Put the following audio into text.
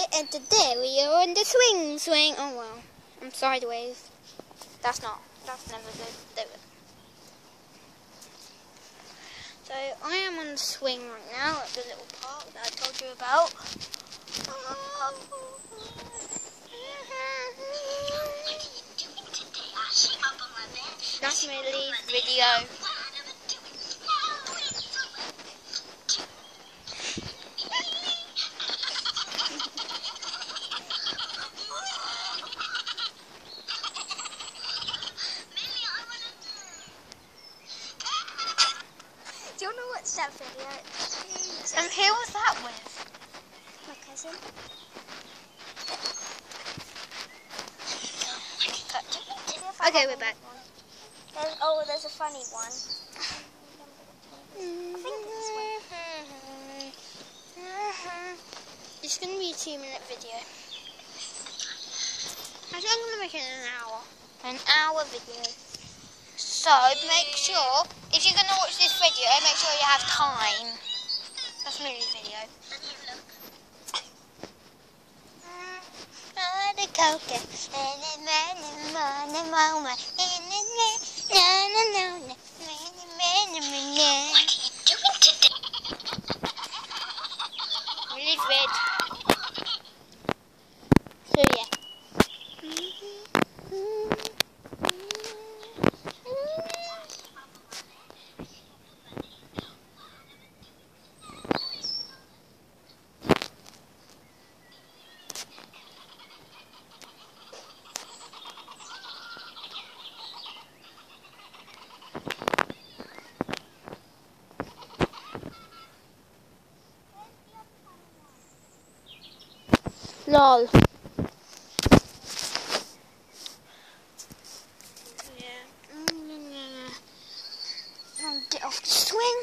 here, and today we are on the swing. Oh well, I'm sideways. That's never good. Do it. So I am on the swing right now at the little park that I told you about. That's my leave video. Do you want to watch that video? And who was that with? My cousin. Okay, we're back. There's a funny one. I think it's this one. It's going to be a 2-minute video. Actually, I'm going to make it an hour video. So, make sure, if you're going to watch this video, make sure you have time. That's Millie's video. Millie's red. So, yeah. Lol. Yeah. Get off the swing.